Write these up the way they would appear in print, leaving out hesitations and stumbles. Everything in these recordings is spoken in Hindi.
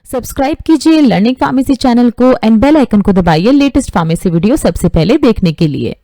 सब्सक्राइब कीजिए लर्निंग फार्मेसी चैनल को एंड बेल आइकन को दबाइए लेटेस्ट फार्मेसी वीडियो सबसे पहले देखने के लिए।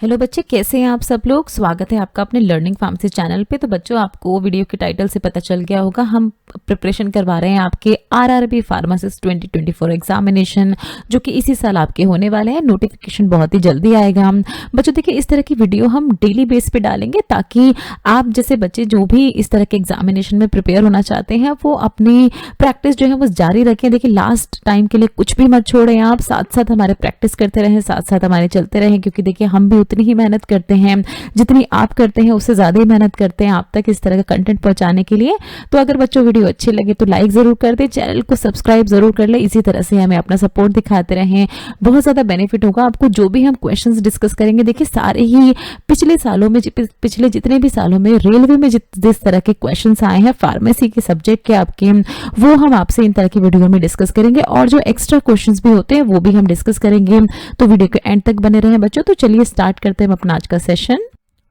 हेलो बच्चे, कैसे हैं आप सब लोग। स्वागत है आपका अपने लर्निंग फार्मेसी चैनल पे। तो बच्चों, आपको वीडियो के टाइटल से पता चल गया होगा, हम प्रिपरेशन करवा रहे हैं आपके आरआरबी फार्मासिस्ट 2024 एग्जामिनेशन, जो कि इसी साल आपके होने वाले हैं। नोटिफिकेशन बहुत ही जल्दी आएगा। बच्चों देखिए, इस तरह की वीडियो हम डेली बेस पे डालेंगे ताकि आप जैसे बच्चे जो भी इस तरह के एग्जामिनेशन में प्रिपेयर होना चाहते हैं वो अपनी प्रैक्टिस जो है वो जारी रखें। देखिए, लास्ट टाइम के लिए कुछ भी मत छोड़ें, आप साथ साथ हमारे प्रैक्टिस करते रहें, साथ साथ हमारे चलते रहें, क्योंकि देखिए हम भी उतनी ही मेहनत करते हैं जितनी आप करते हैं, उससे ज्यादा ही मेहनत करते हैं आप तक इस तरह का कंटेंट पहुंचाने के लिए। तो अगर बच्चों वीडियो अच्छे लगे तो लाइक जरूर कर दें, चैनल को सब्सक्राइब जरूर कर ले। इसी तरह से हमें अपना सपोर्ट दिखाते रहें, बहुत ज्यादा बेनिफिट होगा आपको। जो भी हम क्वेश्चंस डिस्कस करेंगे, देखिए सारे ही पिछले सालों में, पिछले जितने भी सालों में रेलवे में जिस तरह के क्वेश्चंस आए हैं फार्मेसी के सब्जेक्ट के आपके, वो हम आपसे इन तरह की वीडियो में डिस्कस करेंगे। और जो एक्स्ट्रा क्वेश्चंस भी होते हैं वो भी हम डिस्कस करेंगे। तो वीडियो के एंड तक बने रहें बच्चों। तो चलिए स्टार्ट करते हैं अपना आज का सेशन।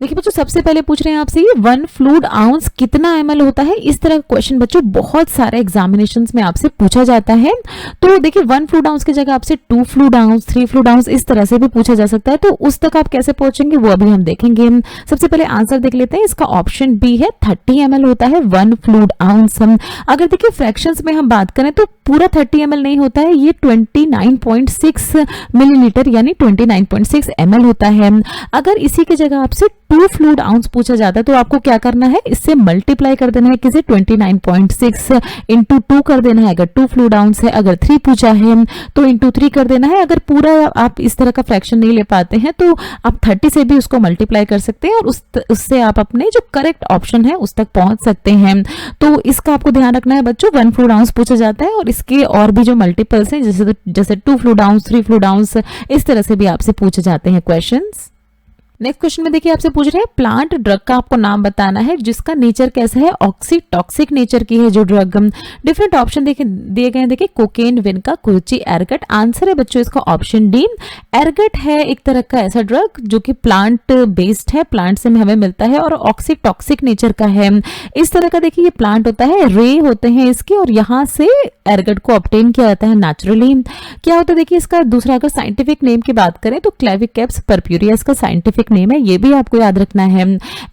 देखिए बच्चों, सबसे पहले पूछ रहे हैं आपसे ये 1 फ्लूइड आउंस कितना ml होता है। इस तरह का क्वेश्चन बच्चों बहुत सारे एग्जामिनेशंस में आपसे पूछा जाता है। तो देखिए 1 फ्लूइड आउंस की जगह आपसे 2 फ्लूइड आउंस, 3 फ्लूइड आउंस इस तरह से भी पूछा जा सकता है। तो उस तक आप कैसे पहुंचेंगे वो अभी हम देखेंगे। सबसे पहले आंसर देख लेते हैं। इसका ऑप्शन बी है, 30 ml होता है 1 फ्लूइड आउंस। अगर देखिए फ्रैक्शंस में हम बात करें तो पूरा 30 ml नहीं होता है, ये 29.6 मिलीलीटर यानी 29.6 ml होता है। अगर इसी की जगह आपसे 2 फ्लूइड आउंस पूछा जाता है तो आपको क्या करना है, इससे मल्टीप्लाई कर देना है किसे, 29.6 इंटू 2 कर देना है अगर 2 फ्लूइड आउंस है। अगर 3 पूछा है तो इंटू 3 कर देना है। अगर पूरा आप इस तरह का फ्रैक्शन नहीं ले पाते हैं तो आप 30 से भी उसको मल्टीप्लाई कर सकते हैं और उससे आप अपने जो करेक्ट ऑप्शन है उस तक पहुंच सकते हैं। तो इसका आपको ध्यान रखना है बच्चों। 1 फ्लूइड आउंस पूछा जाता है और इसके और भी जो मल्टीपल्स हैं जैसे 2 फ्लूइड आउंस, 3 फ्लूइड आउंस, इस तरह से भी आपसे पूछे जाते हैं क्वेश्चंस। नेक्स्ट क्वेश्चन में देखिए आपसे पूछ रहे हैं प्लांट ड्रग का आपको नाम बताना है जिसका नेचर कैसा है, ऑक्सीटॉक्सिक नेचर की है जो ड्रग। डिफरेंट ऑप्शन दिए गए हैं। देखिए कोकेन, विनका, कुर्ची, एरगट। आंसर है बच्चों इसका ऑप्शन डी। एरगट है एक तरह का ऐसा ड्रग जो कि प्लांट बेस्ड है, प्लांट से हमें मिलता है और ऑक्सीटॉक्सिक नेचर का है। इस तरह का देखिए ये प्लांट होता है, रे होते हैं इसके और यहाँ से एरगट को ऑब्टेन किया जाता है नेचुरली। क्या होता है देखिए इसका दूसरा अगर साइंटिफिक नेम की बात करें तो क्लेविकेप्स पर्प्यूरिया इसका साइंटिफिक नेम है, ये भी आपको याद रखना है।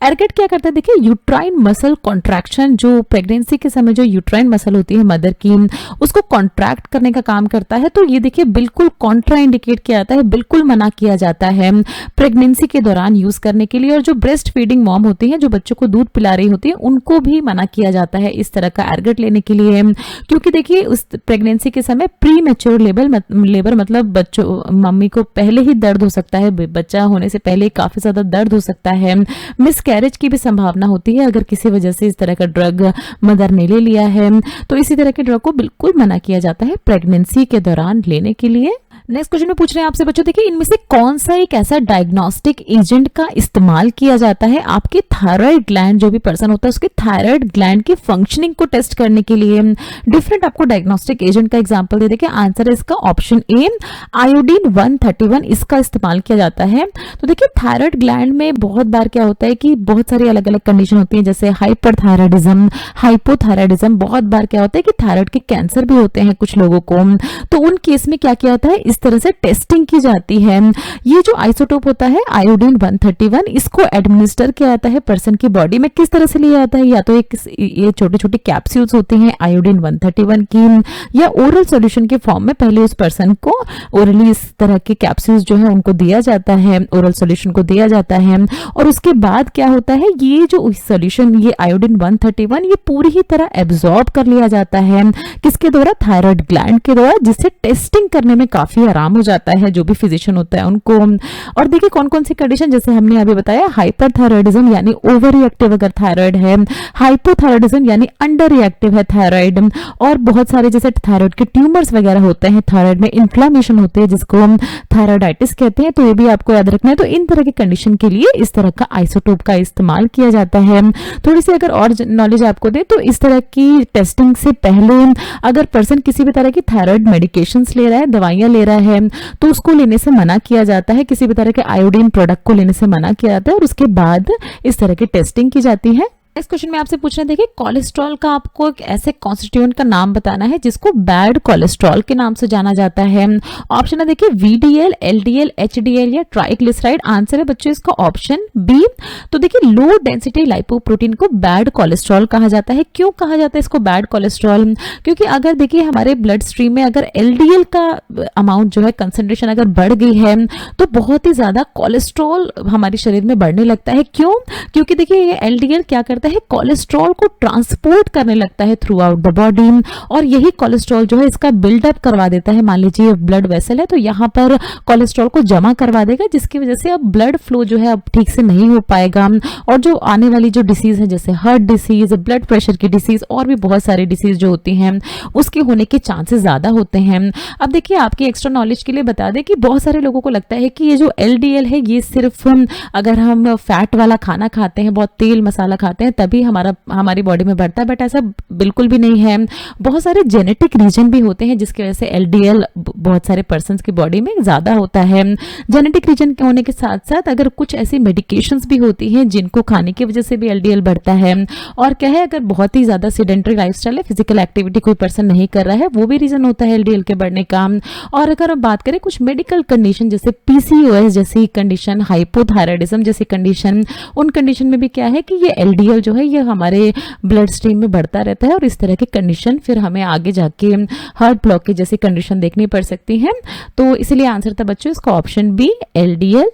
एरगट क्या करता है देखिए, यूट्राइन मसल कॉन्ट्रैक्शन, जो प्रेगनेंसी के समय जो यूट्राइन मसल होती है मदर की, उसको कॉन्ट्रैक्ट करने का काम करता है। तो ये देखिए बिल्कुल कॉन्ट्रा इंडिकेट किया जाता है, बिल्कुल मना किया जाता है प्रेगनेंसी के दौरान यूज करने के लिए। और जो ब्रेस्ट फीडिंग मॉम होती है, जो बच्चों को दूध पिला रही होती है, उनको भी मना किया जाता है इस तरह का एरगट लेने के लिए। क्योंकि देखिए उस प्रेगनेंसी के समय प्री मैच्योर लेबर मतलब बच्चों, मम्मी को पहले ही दर्द हो सकता है, बच्चा होने से पहले काफी ज्यादा दर्द हो सकता है, मिसकैरेज की भी संभावना होती है अगर किसी वजह से इस तरह का ड्रग मदर ने ले लिया है। तो इसी तरह के ड्रग को बिल्कुल मना किया जाता है प्रेगनेंसी के दौरान लेने के लिए। नेक्स्ट क्वेश्चन में पूछ रहे हैं आपसे बच्चों, देखिए इनमें से कौन सा एक ऐसा डायग्नोस्टिक एजेंट का इस्तेमाल किया जाता है आपकी थायराइड ग्लैंड, जो भी पर्सन होता है उसके थायराइड ग्लैंड की फंक्शनिंग को टेस्ट करने के लिए। डिफरेंट आपको डायग्नोस्टिक एजेंट का एग्जांपल दे देखिए। आंसर है इसका ऑप्शन ए, आयोडीन 131 इसका इस्तेमाल किया जाता है। तो देखिए थायराइड ग्लैंड में बहुत बार क्या होता है कि बहुत सारी अलग अलग कंडीशन होती है, जैसे हाइपरथायराइडिज्म, हाइपोथायराइडिज्म। बहुत बार क्या होता है कि थायराइड के कैंसर भी होते हैं कुछ लोगों को। तो उन केस में क्या किया जाता है, इस तरह से टेस्टिंग की जाती है। ये जो आइसोटोप होता है आयोडीन 131, इसको एडमिनिस्टर किया जाता है पर्सन की बॉडी में। किस तरह से लिया जाता है, या तो ये छोटे छोटे कैप्सूल्स होते हैं आयोडीन 131 की, या ओरल सॉल्यूशन के फॉर्म में पहले उस पर्सन को ओरली इस तरह के कैप्सूल्स जो है उनको दिया जाता है, ओरल सॉल्यूशन को दिया जाता है। और उसके बाद क्या होता है, ये जो सॉल्यूशन, ये आयोडीन 131 ये पूरी ही तरह एब्जॉर्ब कर लिया जाता है किसके द्वारा, थायराइड ग्लैंड के द्वारा, जिससे टेस्टिंग करने में काफी आराम हो जाता है जो भी फिजिशियन होता है उनको। और देखिए कौन कौन सी कंडीशन, जैसे हमने अभी बताया, हाइपरथायराइडिज्म यानी ओवर रिएक्टिव अगर थायराइड है, हाइपोथायराइडिज्म यानी अंडर रिएक्टिव है थायराइड, और बहुत सारे जैसे थायराइड के ट्यूमर्स वगैरह होते हैं, थायराइड में इन्फ्लेमेशन होते हैं जिसको हम थायराइडाइटिस कहते हैं। तो ये भी आपको याद रखना है। तो इन तरह की कंडीशन के लिए इस तरह का आइसोटोप का इस्तेमाल किया जाता है। थोड़ी सी अगर और नॉलेज आपको दे तो इस तरह की टेस्टिंग से पहले अगर पर्सन किसी भी तरह की थायराइड मेडिकेशंस ले रहा है, दवाइयां ले रहा है, तो उसको लेने से मना किया जाता है, किसी भी तरह के आयोडीन प्रोडक्ट को लेने से मना किया जाता है और उसके बाद इस तरह की टेस्टिंग की जाती है। नेक्स्ट क्वेश्चन में आपसे पूछना है, देखिए कोलेस्ट्रॉल का आपको एक ऐसे कॉन्स्टिट्यूएंट का नाम बताना है जिसको बैड कोलेस्ट्रॉल के नाम से जाना जाता है। ऑप्शन है देखिए वीडीएल, एलडीएल, एचडीएल या ट्राइग्लिसराइड। आंसर है बच्चों इसका ऑप्शन बी। तो देखिए लो डेंसिटी लाइपोप्रोटीन को बैड कोलेस्ट्रॉल कहा जाता है। क्यों कहा जाता है इसको बैड कोलेस्ट्रॉल? क्योंकि अगर देखिए हमारे ब्लड स्ट्रीम में अगर एलडीएल का अमाउंट जो है कंसंट्रेशन अगर बढ़ गई है तो बहुत ही ज्यादा कोलेस्ट्रॉल हमारे शरीर में बढ़ने लगता है। क्यों? क्योंकि देखिए ये एलडीएल क्या करता है, कोलेस्ट्रॉल को ट्रांसपोर्ट करने लगता है थ्रू आउट द बॉडी, और यही कोलेस्ट्रॉल जो है इसका बिल्डअप करवा देता है। मान लीजिए ब्लड वेसल है तो यहाँ पर कोलेस्ट्रॉल को जमा करवा देगा, जिसकी वजह से अब ब्लड फ्लो जो है अब ठीक से नहीं हो पाएगा, और जो आने वाली जो डिसीज है जैसे हार्ट डिसीज, ब्लड प्रेशर की डिसीज और भी बहुत सारी डिसीज जो होती हैं उसके होने के चांसेस ज्यादा होते हैं। अब देखिए आपकी एक्स्ट्रा नॉलेज के लिए बता दें कि बहुत सारे लोगों को लगता है कि ये जो एलडीएल है ये सिर्फ अगर हम फैट वाला खाना खाते हैं, बहुत तेल मसाला खाते हैं तभी हमारी बॉडी में बढ़ता है, बट ऐसा बिल्कुल भी नहीं है। बहुत सारे जेनेटिक रीजन भी होते हैं जिसकी वजह से एलडीएल बहुत सारे पर्सन्स की बॉडी में ज्यादा होता है। जेनेटिक रीजन के होने के साथ साथ अगर कुछ ऐसी मेडिकेशंस भी होती हैं जिनको खाने की वजह से भी एलडीएल बढ़ता है, और क्या है अगर बहुत ही ज्यादा सेडेंटरी लाइफस्टाइल है, फिजिकल एक्टिविटी कोई पर्सन नहीं कर रहा है, वो भी रीजन होता है एलडीएल के बढ़ने का। और अगर हम बात करें कुछ मेडिकल कंडीशन जैसे पीसीओएस जैसी कंडीशन, हाइपोथायराइडिज्म जैसी कंडीशन, उन कंडीशन में भी क्या है कि ये एलडीएल जो है ये हमारे ब्लड स्ट्रीम में बढ़ता रहता है, और इस तरह की कंडीशन फिर हमें आगे जाके हार्ट ब्लॉकेज जैसी कंडीशन देखनी पड़ सकती है। तो इसलिए आंसर था बच्चों इसका option B, LDL.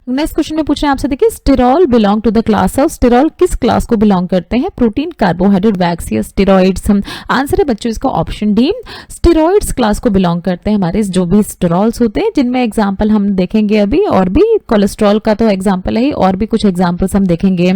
Next question में पूछ रहे हैं आपसे, देखिए sterol belong to the class of, sterol किस क्लास को बिलोंग करते हैं? प्रोटीन, कार्बोहाइड्रेट, वैक्स या स्टेरॉइड्स? आंसर है बच्चों इसका ऑप्शन डी, स्टेरॉइड्स क्लास को बिलोंग करते हैं हमारे जो भी स्टेरॉल्स होते हैं, जिनमें एग्जांपल हम देखेंगे अभी, और भी कोलेस्ट्रॉल का तो एग्जांपल है और भी कुछ एग्जांपल्स हम देखेंगे।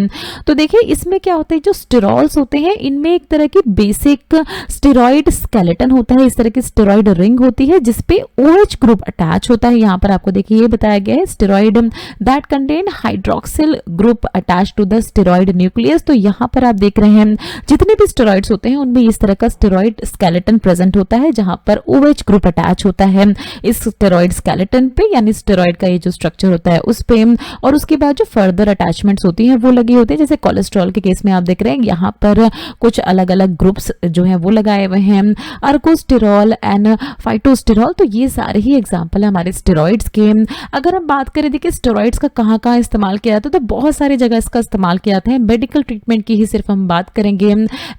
तो देखिए इसमें क्या होता है, जो स्टेरॉल्स होते हैं इनमें एक तरह की बेसिक स्टेरॉइड स्केलेटन होता है, इस तरह की स्टेरॉइड रिंग होती है जिसपे OH ग्रुप अटैच होता है। यहाँ पर आपको देखिए ये बताया गया है steroid that contain hydroxyl group attached to the steroid nucleus। तो यहाँ पर आप देख रहे हैं जितने भी स्टेरॉइड्स होते हैं उनमें इस तरह का स्टेरॉइड स्केलेटन प्रेजेंट होता है जहाँ पर OH ग्रुप अटैच होता है इस स्टेरॉइड स्केलेटन पे, यानी स्टेरॉइड का ये जो स्ट्रक्चर होता है उस पे, और उसके बाद जो फर्दर अटैचमेंट्स होती हैं वो लगी होती है। जैसे कोलेस्ट्रॉल के केस में आप देख रहे हैं यहाँ पर कुछ अलग अलग ग्रुप्स जो हैं वो लगाए हुए हैं, अर्कोस्टेरॉल एंड फाइटोस्टेरॉल। तो ये सारे ही एग्जाम्पल है हमारे स्टेरॉइड्स के। अगर हम बात करें देखिए स्टेरॉइड्स का कहाँ कहाँ इस्तेमाल किया जाता है, तो बहुत सारी जगह इसका इस्तेमाल किया जाता है। मेडिकल ट्रीटमेंट की ही सिर्फ हम बात करेंगे,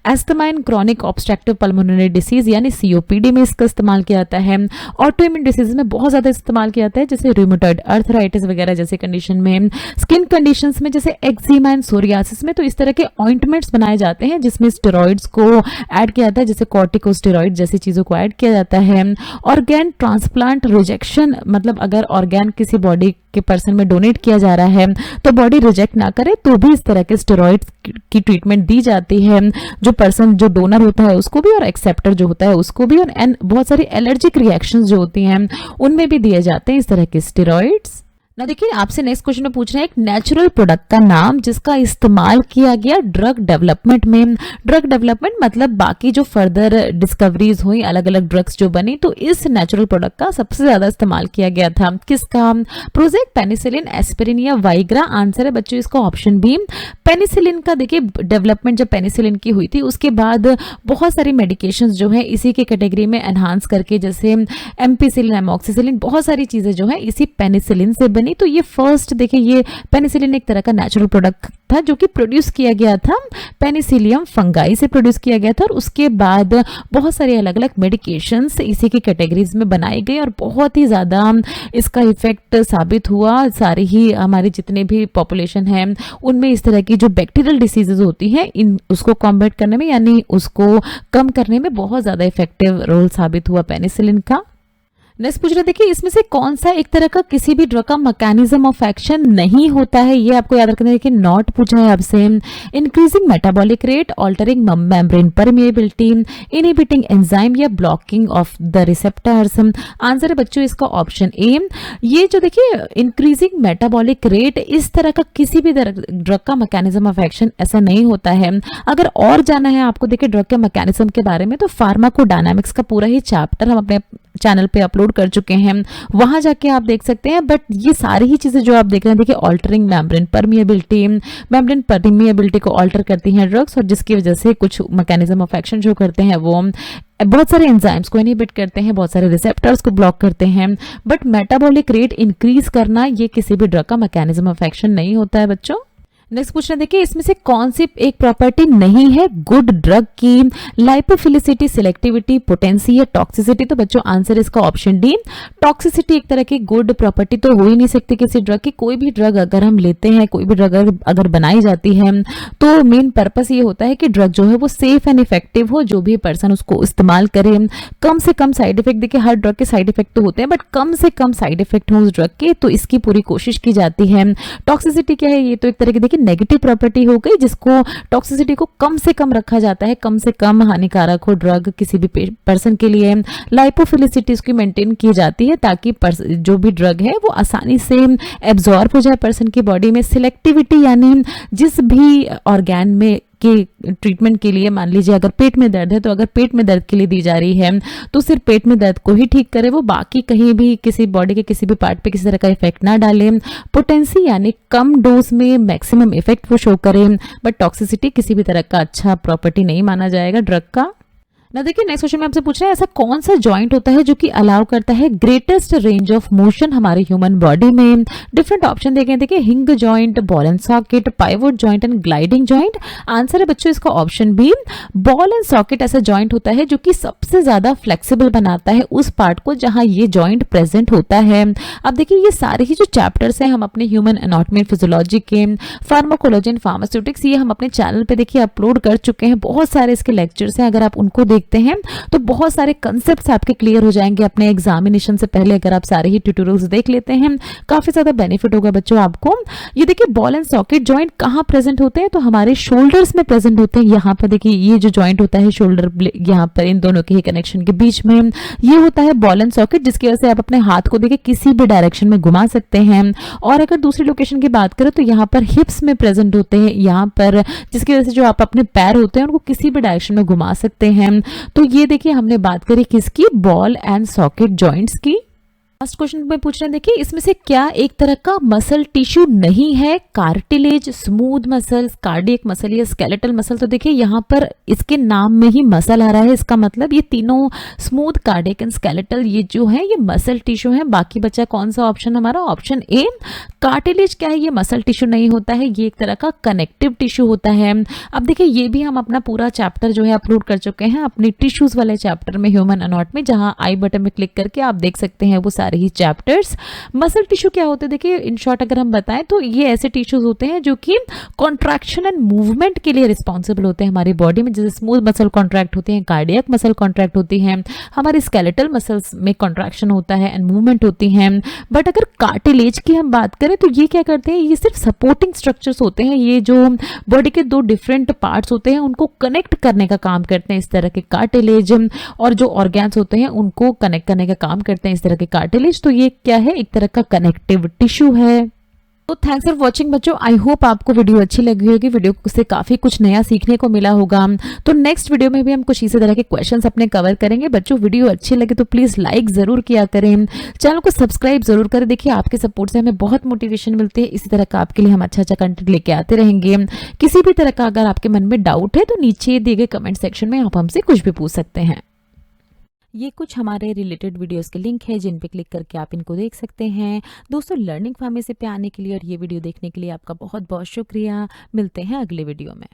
एस्थमा इन क्रॉनिक ऑब्स्ट्रक्टिव पल्मोनरी डिसीज यानी COPD में इसका इस्तेमाल किया जाता है। ऑटोइम्यून डिसीज में बहुत ज्यादा इस्तेमाल किया जाता है, जैसे रूमेटॉइड अर्थराइटिस वगैरह जैसे कंडीशन में। स्किन कंडीशंस में जैसे एक्जिमा एंड सोरियासिस में तो इस तरह के ऑइंटमेंट्स बनाए जाते हैं जिसमें स्टेरॉइड्स को ऐड किया जाता है, जैसे कॉर्टिकोस्टेरॉइड जैसी चीजों को ऐड किया जाता है। ऑर्गेन ट्रांसप्लांट रिजेक्शन, मतलब अगर ऑर्गेन किसी बॉडी के पर्सन में डोनेट किया जा रहा है तो बॉडी रिजेक्ट ना करे तो भी इस तरह के स्टेरॉइड्स की ट्रीटमेंट दी जाती है, जो पर्सन जो डोनर होता है उसको भी और एक्सेप्टर जो होता है उसको भी, और बहुत सारी एलर्जिक रिएक्शंस जो होती हैं उनमें भी दिए जाते हैं इस तरह के स्टेरॉइड्स। ना देखिए आपसे नेक्स्ट क्वेश्चन में पूछ रहे हैं एक नेचुरल प्रोडक्ट का नाम जिसका इस्तेमाल किया गया ड्रग डेवलपमेंट में। ड्रग डेवलपमेंट मतलब बाकी जो फर्दर डिस्कवरीज हुई, अलग अलग ड्रग्स जो बनी, तो इस नेचुरल प्रोडक्ट का सबसे ज्यादा इस्तेमाल किया गया था। किसका? प्रोजेक, पेनिसिलिन, एस्पिरिन या वाइग्रा? आंसर है बच्चों इसका ऑप्शन बी, पेनिसिलिन का। देखिए डेवलपमेंट जब पेनिसिलिन की हुई थी उसके बाद बहुत सारी मेडिकेशन जो है इसी के कैटेगरी में एनहांस करके, जैसे एम्पिसिलिन, एमॉक्सिसिलिन, बहुत सारी चीजें जो है इसी पेनिसिलिन से नहीं। तो ये फर्स्ट देखिए ये पेनिसिलिन एक तरह का नेचुरल प्रोडक्ट था जो कि प्रोड्यूस किया गया था पेनिसिलियम फंगाई से प्रोड्यूस किया गया था, और उसके बाद बहुत सारी अलग अलग मेडिकेशंस इसी की कैटेगरीज में बनाई गई और बहुत ही ज्यादा इसका इफेक्ट साबित हुआ। सारी ही हमारी जितने भी पॉपुलेशन है उनमें इस तरह की जो बैक्टीरियल डिसीजेज होती हैं इन उसको कॉम्बैट करने में यानी उसको कम करने में बहुत ज्यादा इफेक्टिव रोल साबित हुआ पेनिसिलिन का। नेक्स्ट पूछ रहे देखिए इसमें से कौन सा एक तरह का किसी भी ड्रग का मैकेनिज्म ऑफ एक्शन नहीं होता है, ये आपको याद रखना है। देखिए नॉट पूछा है आपसे, increasing metabolic rate, altering membrane permeability, inhibiting enzyme या blocking of the receptors? Answer है बच्चों इसका ऑप्शन ए। ये जो देखिए इंक्रीजिंग मेटाबॉलिक रेट इस तरह का किसी भी ड्रग का मैकेनिज्म ऑफ एक्शन ऐसा नहीं होता है। अगर और जाना है आपको देखिए ड्रग के मैकेनिज्म के बारे में तो फार्माकोडायनामिक्स का पूरा ही चैप्टर हम अपने चैनल पे अपलोड अपलोड कर चुके हैं, वहां जाके आप देख सकते हैं। बट ये सारी ही चीजें जो आप देख रहे हैं, देखिए ऑल्टरिंग मेम्ब्रेन परमिएबिलिटी को ऑल्टर करती हैं ड्रग्स, और जिसकी वजह से कुछ मैकेनिज्म ऑफ एक्शन जो करते हैं वो बहुत सारे एंजाइम्स को इनहिबिट करते हैं, बहुत सारे रिसेप्टर्स को ब्लॉक करते हैं। बट मेटाबॉलिक रेट इंक्रीज करना ये किसी भी ड्रग का मैकेनिज्म ऑफ एक्शन नहीं होता है बच्चों। नेक्स्ट क्वेश्चन देखिए, इसमें से कौन सी एक प्रॉपर्टी नहीं है गुड ड्रग की? लाइपोफिलिसिटी, सिलेक्टिविटी, पोटेंसी या टॉक्सिसिटी। तो बच्चों आंसर इसका ऑप्शन डी, टॉक्सिसिटी एक तरह की गुड प्रॉपर्टी तो हो ही नहीं सकती किसी ड्रग की। कोई भी ड्रग अगर हम लेते हैं, कोई भी ड्रग अगर बनाई जाती है, तो मेन पर्पस ये होता है कि ड्रग जो है वो सेफ एंड इफेक्टिव हो, जो भी पर्सन उसको इस्तेमाल करे कम से कम साइड इफेक्ट। देखिए हर ड्रग के साइड इफेक्ट तो होते हैं, बट कम से कम साइड इफेक्ट हो उस ड्रग के, तो इसकी पूरी कोशिश की जाती है। टॉक्सिसिटी क्या है? ये तो एक तरह की देखिए नेगेटिव प्रॉपर्टी हो गई, जिसको टॉक्सिसिटी को कम से कम रखा जाता है, कम से कम हानिकारक हो ड्रग किसी भी पर्सन के लिए। लाइपोफिलिसिटी उसकी मेंटेन की जाती है ताकि जो भी ड्रग है वो आसानी से एब्जॉर्ब हो जाए पर्सन की बॉडी में। सिलेक्टिविटी यानी जिस भी ऑर्गेन में के ट्रीटमेंट के लिए, मान लीजिए अगर पेट में दर्द है तो अगर पेट में दर्द के लिए दी जा रही है तो सिर्फ पेट में दर्द को ही ठीक करे, वो बाकी कहीं भी किसी बॉडी के किसी भी पार्ट पे किसी तरह का इफेक्ट ना डाले। पोटेंसी यानी कम डोज में मैक्सिमम इफेक्ट वो शो करे। बट टॉक्सिसिटी किसी भी तरह का अच्छा प्रॉपर्टी नहीं माना जाएगा ड्रग का। ना देखिए नेक्स्ट क्वेश्चन में आपसे पूछ रहे हैं, ऐसा कौन सा जॉइंट होता है जो कि अलाउ करता है ग्रेटेस्ट रेंज ऑफ मोशन हमारे ह्यूमन बॉडी में? डिफरेंट ऑप्शन देखें, देखिए hinge joint, ball and socket, pivot joint and gliding joint. Answer है बच्चों इसका option B, ball and socket ऐसा जॉइंट होता है जो कि सबसे ज्यादा फ्लेक्सिबल बनाता है उस पार्ट को जहां ये जॉइंट प्रेजेंट होता है। अब देखिए ये सारे ही जो चैप्टर्स हैं हम अपने ह्यूमन एनाटॉमी फिजियोलॉजी के, फार्माकोलॉजी एंड फार्मास्यूटिक्स, ये हम अपने चैनल पे देखिए अपलोड कर चुके हैं। बहुत सारे इसके लेक्चर्स हैं, अगर आप उनको देखते हैं तो बहुत सारे कंसेप्ट्स आपके क्लियर हो जाएंगे। अपने एग्जामिनेशन से पहले अगर आप सारे ही ट्यूटोरियल्स देख लेते हैं काफी ज्यादा बेनिफिट होगा बच्चों आपको। ये देखिए बॉल एंड सॉकेट जॉइंट कहाँ प्रेजेंट होते हैं? तो हमारे शोल्डर्स में प्रेजेंट होते हैं। यहाँ पर देखिए ये जो जॉइंट होता है शोल्डर, यहाँ पर इन दोनों के ही कनेक्शन के बीच में ये होता है बॉल एंड सॉकेट, जिसकी वजह से आप अपने हाथ को देखिए किसी भी डायरेक्शन में घुमा सकते हैं। और अगर दूसरी लोकेशन की बात करें तो यहाँ पर हिप्स में प्रेजेंट होते हैं, यहाँ पर जिसकी वजह से जो आप अपने पैर होते हैं उनको किसी भी डायरेक्शन में घुमा सकते हैं। तो ये देखिए हमने बात करी किसकी? बॉल एंड सॉकेट जॉइंट्स की। लास्ट क्वेश्चन में पूछ रहे हैं, देखिए इसमें से क्या एक तरह का मसल टिश्यू नहीं है? Cartilage, smooth muscle, cardiac muscle या स्केलेटल मसल। तो देखिए यहाँ पर इसके नाम में ही मसल आ रहा है, इसका मतलब ये तीनों स्मूथ, कार्डियक एंड स्केलेटल ये जो है ये मसल टिश्यू है। बाकी बचा कौन सा ऑप्शन हमारा? Option A. कार्टिलेज क्या है? ये मसल टिश्यू नहीं होता है, ये एक तरह का कनेक्टिव टिश्यू होता है। अब देखिए ये भी हम अपना पूरा चैप्टर जो है अपलोड कर चुके हैं अपनी टिश्यूज वाले चैप्टर में, ह्यूमन एनाटॉमी, जहां आई बटन में क्लिक करके आप देख सकते हैं वो सारे ही चैप्टर्स। मसल टिश्यू क्या होते हैं? देखिए इन शॉर्ट अगर हम बताएं तो ये ऐसे टिश्यूज होते हैं जो कि कॉन्ट्रैक्शन एंड मूवमेंट के लिए रिस्पॉन्सिबल होते हैं हमारी बॉडी में। जैसे स्मूथ मसल कॉन्ट्रैक्ट होती है, कार्डियक मसल कॉन्ट्रैक्ट होती है, हमारी स्केलेटल मसल्स में कॉन्ट्रैक्शन होता है एंड मूवमेंट होती है। बट अगर कार्टिलेज की हम बात करें तो ये क्या करते हैं? ये सिर्फ सपोर्टिंग स्ट्रक्चर्स होते हैं, ये जो बॉडी के दो डिफरेंट पार्ट्स होते हैं उनको कनेक्ट करने का काम करते हैं इस तरह के कार्टिलेज, और जो ऑर्गन्स होते हैं उनको कनेक्ट करने का काम करते हैं इस तरह के कार्टिलेज। तो ये क्या है? एक तरह का कनेक्टिव टिश्यू है। तो थैंक्स फॉर वॉचिंग बच्चों, आई होप आपको वीडियो अच्छी लगी होगी, वीडियो से काफी कुछ नया सीखने को मिला होगा। तो नेक्स्ट वीडियो में भी हम कुछ इसी तरह के क्वेश्चंस अपने कवर करेंगे। बच्चों वीडियो अच्छी लगे तो प्लीज लाइक जरूर किया करें, चैनल को सब्सक्राइब जरूर करें। देखिए आपके सपोर्ट से हमें बहुत मोटिवेशन मिलती है, इसी तरह का आपके लिए हम अच्छा अच्छा कंटेंट लेके आते रहेंगे। किसी भी तरह का अगर आपके मन में डाउट है तो नीचे दिए गए कमेंट सेक्शन में आप हमसे कुछ भी पूछ सकते हैं। ये कुछ हमारे रिलेटेड वीडियोस के लिंक है जिन पे क्लिक करके आप इनको देख सकते हैं। दोस्तों लर्निंग फार्मेसी पे आने के लिए और ये वीडियो देखने के लिए आपका बहुत बहुत शुक्रिया। मिलते हैं अगले वीडियो में।